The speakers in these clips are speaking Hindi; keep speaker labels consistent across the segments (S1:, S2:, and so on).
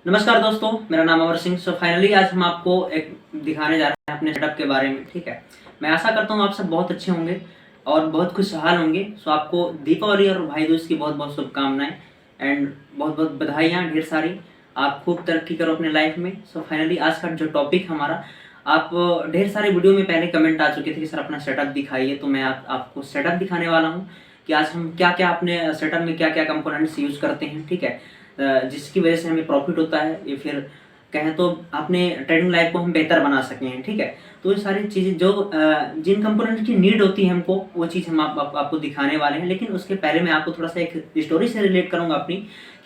S1: नमस्कार दोस्तों, मेरा नाम अमर सिंह। सो फाइनली आज हम आपको एक दिखाने जा रहे हैं अपने सेटअप के बारे में। ठीक है, मैं आशा करता हूँ आप सब बहुत अच्छे होंगे और बहुत खुशहाल होंगे। सो आपको दीपावली और भाई दूज की बहुत बहुत शुभकामनाएं एंड बहुत बहुत बधाइयाँ ढेर सारी। आप खूब तरक्की करो अपने लाइफ में। सो फाइनली आज का जो टॉपिक हमारा, आप ढेर सारे वीडियो में पहले कमेंट आ चुके थे कि सर अपना सेटअप दिखाइए, तो मैं आपको सेटअप दिखाने वाला हूँ कि आज हम क्या क्या अपने सेटअप में क्या क्या कंपोनेंट्स यूज़ करते हैं। ठीक है, जिसकी वजह से हमें प्रॉफिट होता है, या फिर कहें तो अपने ट्रेडिंग लाइफ को हम बेहतर बना सकें। ठीक है, तो ये सारी चीज़ें जो जिन कंपोनेंट की नीड होती है हमको, वो चीज़ हम आपको दिखाने वाले हैं। लेकिन उसके पहले मैं आपको थोड़ा सा एक स्टोरी से रिलेट करूंगा अपनी,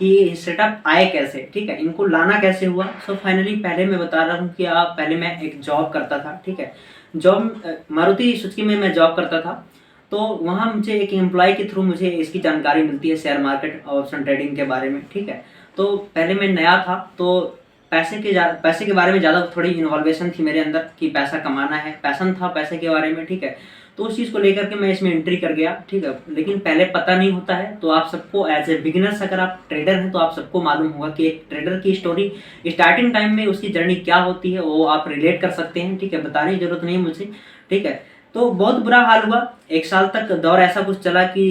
S1: कि सेटअप आए कैसे। ठीक है, इनको लाना कैसे हुआ। सो फाइनली पहले मैं बता रहा हूँ कि पहले मैं एक जॉब करता था। ठीक है, जॉब मारुति सुजुकी में मैं जॉब करता था। तो वहाँ मुझे एक एम्प्लॉय के थ्रू मुझे इसकी जानकारी मिलती है, शेयर मार्केट और ऑप्शन ट्रेडिंग के बारे में। ठीक है, तो पहले मैं नया था, तो पैसे के बारे में ज़्यादा थोड़ी इन्वॉल्वेशन थी मेरे अंदर कि पैसा कमाना है, पैशन था पैसे के बारे में। ठीक है, तो उस चीज़ को लेकर के मैं इसमें एंट्री कर गया। ठीक है, लेकिन पहले पता नहीं होता है, तो आप सबको एज ए बिगिनर्स, अगर आप ट्रेडर हैं तो आप सबको मालूम होगा कि एक ट्रेडर की स्टोरी स्टार्टिंग टाइम में उसकी जर्नी क्या होती है, वो आप रिलेट कर सकते हैं। ठीक है, बताने की जरूरत नहीं मुझे। ठीक है, तो बहुत बुरा हाल हुआ। 1 साल तक दौर ऐसा कुछ चला कि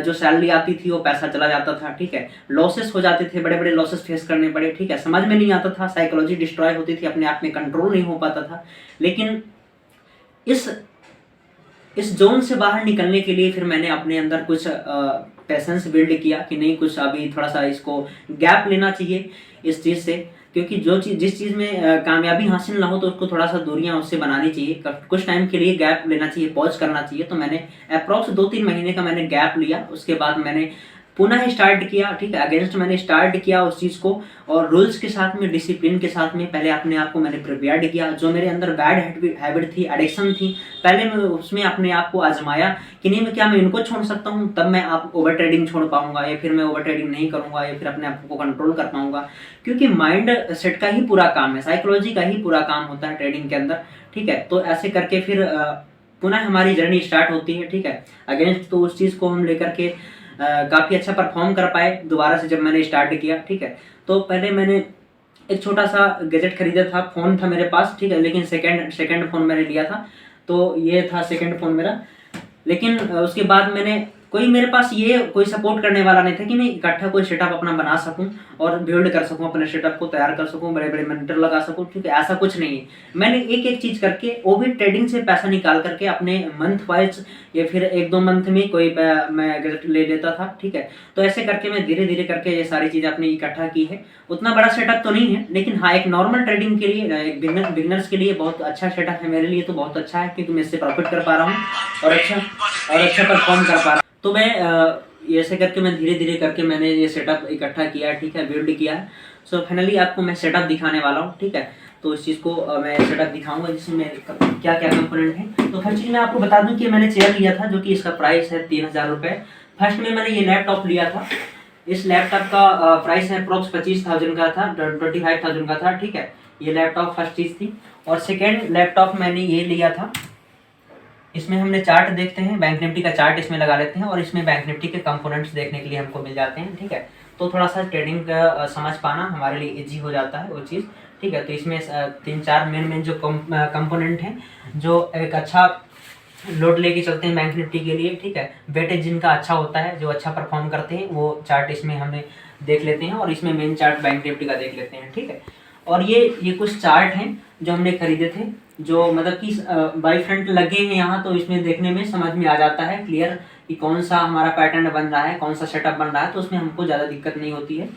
S1: जो सैलरी आती थी वो पैसा चला जाता था। ठीक है, लॉसेस हो जाते थे, बड़े बड़े लॉसेस फेस करने पड़े। ठीक है, समझ में नहीं आता था, साइकोलॉजी डिस्ट्रॉय होती थी, अपने आप में कंट्रोल नहीं हो पाता था। लेकिन इस इस जोन से बाहर निकलने के लिए फिर मैंने अपने अंदर कुछ पैसेंस बिल्ड किया कि नहीं, कुछ अभी थोड़ा सा इसको गैप लेना चाहिए इस चीज़ से। क्योंकि जिस चीज़ में कामयाबी हासिल ना हो, तो उसको थोड़ा सा दूरियां उससे बनानी चाहिए। कुछ टाइम के लिए गैप लेना चाहिए, पॉज करना चाहिए। तो मैंने अप्रॉक्स 2-3 महीने का मैंने गैप लिया। उसके बाद मैंने पुनः स्टार्ट किया। ठीक है, अगेंस्ट मैंने स्टार्ट किया उस चीज़ को, और रूल्स के साथ में, डिसिप्लिन के साथ में पहले अपने आप को मैंने प्रिपेयर्ड किया। जो मेरे अंदर बैड हैबिट थी, एडिक्शन थी, पहले मैं उसमें अपने आप को आजमाया कि नहीं, मैं क्या मैं इनको छोड़ सकता हूँ, तब मैं आप ओवर ट्रेडिंग छोड़ पाऊंगा, या फिर मैं ओवर ट्रेडिंग नहीं करूंगा, या फिर अपने आप को कंट्रोल कर पाऊंगा। क्योंकि माइंड सेट का ही पूरा काम है, साइकोलॉजी का ही पूरा काम होता है ट्रेडिंग के अंदर। ठीक है, तो ऐसे करके फिर पुनः हमारी जर्नी स्टार्ट होती है। ठीक है, अगेंस्ट तो उस चीज़ को हम लेकर के काफ़ी अच्छा परफॉर्म कर पाए दोबारा से जब मैंने स्टार्ट किया। ठीक है, तो पहले मैंने एक छोटा सा गैजेट खरीदा था, फ़ोन था मेरे पास। ठीक है, लेकिन सेकंड फ़ोन मैंने लिया था, तो ये था सेकंड फ़ोन मेरा। लेकिन उसके बाद मैंने मेरे पास ये कोई सपोर्ट करने वाला नहीं था कि मैं इकट्ठा कोई सेटअप अपना बना सकूं और बिल्ड कर सकूं, अपने सेटअप को तैयार कर सकूं, बड़े बड़े मॉनिटर लगा सकूं। ठीक है, ऐसा कुछ नहीं है। मैंने एक एक चीज़ करके, वो भी ट्रेडिंग से पैसा निकाल करके, अपने मंथ वाइज या फिर 1-2 मंथ में मैं गैजेट ले लेता था। ठीक है, तो ऐसे करके मैं धीरे धीरे करके ये सारी चीज़ें अपने इकट्ठा की है। उतना बड़ा सेटअप तो नहीं है, लेकिन हाँ, एक नॉर्मल ट्रेडिंग के लिए, एक बिगनर्स के लिए बहुत अच्छा सेटअप है। मेरे लिए तो बहुत अच्छा है, क्योंकि मैं इससे प्रॉफिट कर पा रहा हूँ और अच्छा परफॉर्म कर पा रहा हूँ। तो मैं ये ऐसे करके मैं धीरे धीरे करके मैंने ये सेटअप इकट्ठा किया है। ठीक है, बिल्ड किया है। सो फाइनली आपको मैं सेटअप दिखाने वाला हूँ। ठीक है, तो इस चीज़ को मैं सेटअप दिखाऊंगा जिसमें क्या क्या कंपोनेंट है। तो हर चीज़ मैं आपको बता दूं कि मैंने चेयर लिया था, जो कि इसका प्राइस है 3000 रुपये। फर्स्ट में मैंने ये लैपटॉप लिया था। इस लैपटॉप का प्राइस है अप्रोक्स 25,000 का था, 25,000 का था। ठीक है, ये लैपटॉप फर्स्ट चीज़ थी। और सेकेंड लैपटॉप मैंने ये लिया था। इसमें हमने चार्ट देखते हैं, बैंक निफ्टी का चार्ट इसमें लगा लेते हैं, और इसमें बैंक निफ्टी के कंपोनेंट्स देखने के लिए हमको मिल जाते हैं। ठीक है, तो थोड़ा सा ट्रेडिंग का समझ पाना हमारे लिए इजी हो जाता है वो चीज़। ठीक है, तो इसमें 3-4 मेन जो कंपोनेंट हैं, जो एक अच्छा लोड लेके चलते हैं बैंक निफ्टी के लिए। ठीक है, वेटेज जिनका अच्छा होता है, जो अच्छा परफॉर्म करते हैं, वो चार्ट इसमें हमें देख लेते हैं, और इसमें मेन चार्ट बैंक निफ्टी का देख लेते हैं। ठीक है, और ये कुछ चार्ट हैं जो हमने खरीदे थे, जो मतलब कि बाई फ्रंट लगे हैं यहाँ, तो इसमें देखने में समझ में आ जाता है क्लियर कि कौन सा हमारा पैटर्न बन रहा है, कौन सा सेटअप बन रहा है, तो उसमें हमको ज़्यादा दिक्कत नहीं होती है।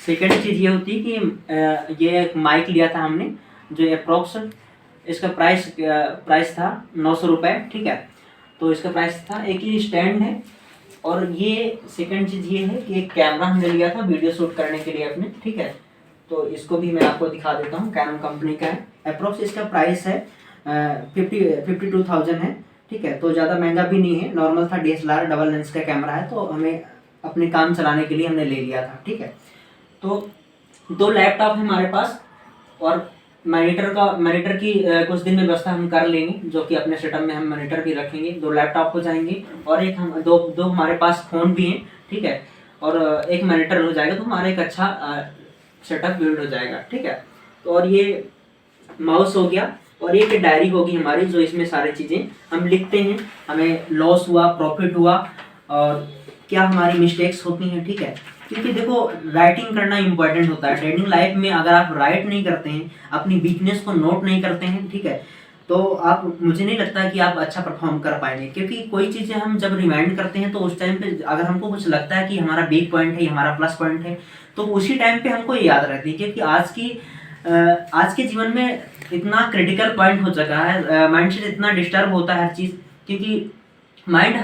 S1: सेकेंड चीज़ ये होती है कि ये एक माइक लिया था हमने, जो अप्रोक्स इसका प्राइस था 900 रुपये। ठीक है, तो इसका प्राइस था। एक ही स्टैंड है, और ये सेकंड चीज़ ये है कि एक कैमरा हमने लिया था वीडियो शूट करने के लिए अपने। ठीक है, तो इसको भी मैं आपको दिखा देता हूँ, कैनन कंपनी का है। अप्रोक्स इसका प्राइस है 52,000 है। ठीक है, तो ज़्यादा महंगा भी नहीं है, नॉर्मल था, DSLR डबल लेंस का कैमरा है, तो हमें अपने काम चलाने के लिए हमने ले लिया था। ठीक है, तो 2 लैपटॉप है हमारे पास, और मॉनिटर की कुछ दिन में व्यवस्था हम कर लेंगे, जो कि अपने सेटअप में हम मॉनिटर भी रखेंगे। 2 लैपटॉप हो जाएंगे, और एक हम दो हमारे पास फ़ोन भी हैं। ठीक है, और एक मॉनिटर हो जाएगा, तो हमारा एक अच्छा सेटअप बिल्ड हो जाएगा, ठीक है। तो और ये माउस हो गया, और एक डायरी होगी हमारी, जो इसमें सारी चीज़ें हम लिखते हैं, हमें लॉस हुआ, प्रॉफिट हुआ, और क्या हमारी मिस्टेक्स होती हैं, ठीक है। क्योंकि देखो राइटिंग करना इंपॉर्टेंट होता है ट्रेडिंग लाइफ में। अगर आप राइट नहीं करते हैं, अपनी वीकनेस को नोट नहीं करते हैं, ठीक है, तो आप, मुझे नहीं लगता कि आप अच्छा परफॉर्म कर पाएंगे। क्योंकि कोई चीज़ें हम जब रिमाइंड करते हैं तो उस टाइम पे अगर हमको कुछ लगता है कि हमारा वीक पॉइंट है, हमारा प्लस पॉइंट है, तो उसी टाइम पे हमको ये याद रहती है। क्योंकि आज के जीवन में इतना क्रिटिकल पॉइंट हो चुका है, माइंडसेट इतना डिस्टर्ब होता है हर चीज़। क्योंकि माइंड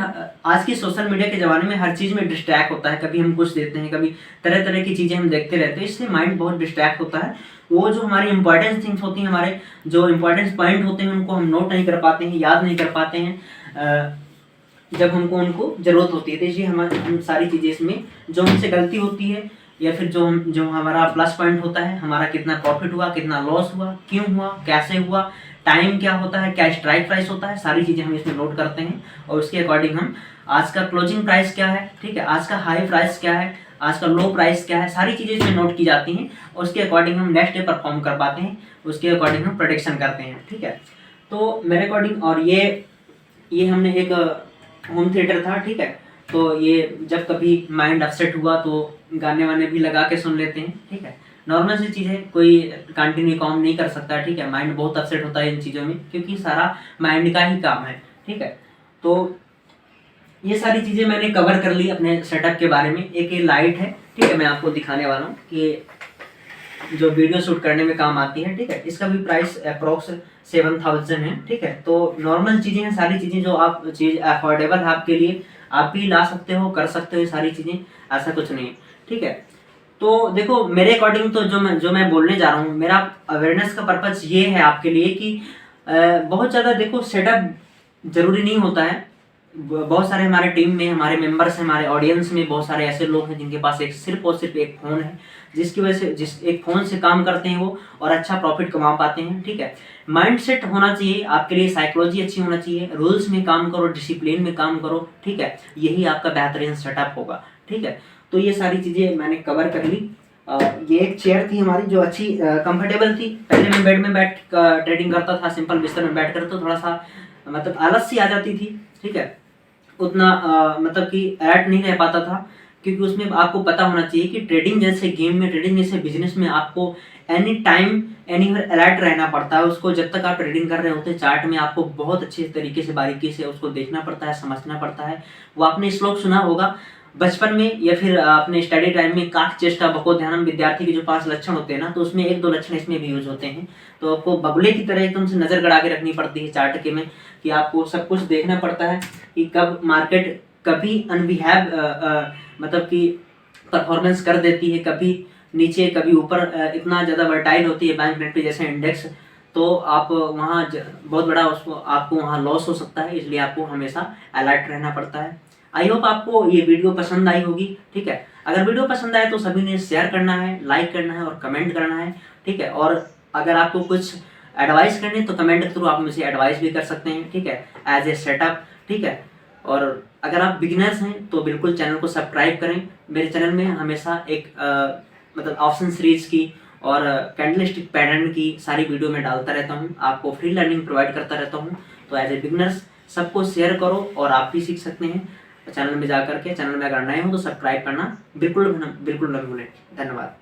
S1: आज की सोशल मीडिया के ज़माने में हर चीज़ में डिस्ट्रैक्ट होता है। कभी हम कुछ देखते हैं, कभी तरह तरह की चीज़ें हम देखते रहते हैं, इससे माइंड बहुत डिस्ट्रैक्ट होता है। वो जो हमारी इंपॉर्टेंट थिंग्स होती हैं, हमारे जो इंपॉर्टेंट पॉइंट होते हैं, उनको हम नोट नहीं कर पाते हैं, याद नहीं कर पाते हैं जब हमको उनको ज़रूरत होती है। तो इसलिए हम सारी चीज़ें इसमें जो हमसे गलती होती है, या फिर जो हमारा प्लस पॉइंट होता है, हमारा कितना प्रॉफिट हुआ, कितना लॉस हुआ, क्यों हुआ, कैसे हुआ, टाइम क्या होता है, क्या स्ट्राइक प्राइस होता है, सारी चीज़ें हम इसमें नोट करते हैं। और उसके अकॉर्डिंग हम आज का क्लोजिंग प्राइस क्या है, ठीक है, आज का हाई प्राइस क्या है, आज का लो प्राइस क्या है, सारी चीज़ें इसमें नोट की जाती हैं। और उसके अकॉर्डिंग हम नेक्स्ट डे परफॉर्म कर पाते हैं, उसके अकॉर्डिंग हम प्रोडिक्शन करते हैं, ठीक है। तो मेरे अकॉर्डिंग, और ये हमने एक होम थिएटर था, ठीक है। तो ये जब कभी माइंड अपसेट हुआ तो गाने वाने भी लगा के सुन लेते हैं, ठीक है। नॉर्मल सी चीज़ है, कोई कंटिन्यू काम नहीं कर सकता, ठीक है। माइंड बहुत अपसेट होता है इन चीज़ों में, क्योंकि सारा माइंड का ही काम है, ठीक है। तो ये सारी चीज़ें मैंने कवर कर ली अपने सेटअप के बारे में। एक ये लाइट है, ठीक है, मैं आपको दिखाने वाला हूँ कि जो वीडियो शूट करने में काम आती है, ठीक है। इसका भी प्राइस अप्रोक्स 7000 है, ठीक है। तो नॉर्मल चीज़ें हैं, सारी चीज़ें जो आप चीज़ अफोर्डेबल है आपके लिए, आप भी ला सकते हो, कर सकते हो, ये सारी चीज़ें, ऐसा कुछ नहीं है, ठीक है। तो देखो मेरे अकॉर्डिंग तो जो मैं बोलने जा रहा हूँ, मेरा अवेयरनेस का पर्पज़ ये है आपके लिए कि बहुत ज़्यादा देखो सेटअप ज़रूरी नहीं होता है। बहुत सारे हमारे टीम में, हमारे मेंबर्स हैं, हमारे ऑडियंस में बहुत सारे ऐसे लोग हैं जिनके पास एक सिर्फ और सिर्फ एक फ़ोन है, जिसकी वजह से जिस एक फ़ोन से काम करते हैं वो, और अच्छा प्रॉफिट कमा पाते हैं, ठीक है। माइंडसेट होना चाहिए आपके लिए, साइकोलॉजी अच्छी होना चाहिए, रूल्स में काम करो, डिसिप्लिन में काम करो, ठीक है। यही आपका बेहतरीन सेटअप होगा, ठीक है। तो ये सारी चीज़ें मैंने कवर कर ली। ये एक चेयर थी हमारी जो अच्छी कंफर्टेबल थी। पहले मैं बेड में बैठ ट्रेडिंग करता था, सिंपल बिस्तर में बैठ कर, तो थोड़ा सा मतलब आलस सी आ जाती थी, ठीक है। उतना मतलब कि अलर्ट नहीं रह पाता था, क्योंकि उसमें आपको पता होना चाहिए कि ट्रेडिंग जैसे गेम में, ट्रेडिंग जैसे बिजनेस में आपको एनी टाइम एनीवेयर अलर्ट रहना पड़ता है। उसको जब तक आप ट्रेडिंग कर रहे होते हैं, चार्ट में आपको बहुत अच्छे तरीके से, बारीकी से उसको देखना पड़ता है, समझना पड़ता है। वो आपने श्लोक सुना होगा बचपन में, या फिर अपने स्टडी टाइम में, काक चेष्टा बको ध्यानम, विद्यार्थी के जो 5 लक्षण होते हैं ना, तो उसमें 1-2 लक्षण इसमें भी यूज होते हैं। तो आपको बगुले की तरह एकदम से नज़र गड़ा के रखनी पड़ती है चार्ट के में, कि आपको सब कुछ देखना पड़ता है कि कब मार्केट कभी अनबिहेव मतलब कि परफॉर्मेंस कर देती है, कभी नीचे कभी ऊपर, इतना ज़्यादा वर्टाइल होती है बैंक निफ्टी जैसे इंडेक्स, तो आप वहाँ बहुत बड़ा उसको आपको वहाँ लॉस हो सकता है। इसलिए आपको हमेशा अलर्ट रहना पड़ता है। आई होप आपको ये वीडियो पसंद आई होगी, ठीक है। अगर वीडियो पसंद आए तो सभी ने शेयर करना है, लाइक करना है और कमेंट करना है, ठीक है। और अगर आपको कुछ एडवाइस करनी तो कमेंट के थ्रू आप मुझे एडवाइस भी कर सकते हैं, ठीक है, एज ए सेटअप, ठीक है। और अगर आप बिगिनर्स हैं तो बिल्कुल चैनल को सब्सक्राइब करें। मेरे चैनल में हमेशा एक मतलब ऑप्शन सीरीज की और कैंडलस्टिक पैटर्न की सारी वीडियो में डालता रहता हूँ, आपको फ्री लर्निंग प्रोवाइड करता रहता हूँ। तो एज ए बिगिनर्स सबको शेयर करो और आप भी सीख सकते हैं चैनल में जा करके। चैनल में अगर नए हो तो सब्सक्राइब करना बिल्कुल न भूलें। धन्यवाद।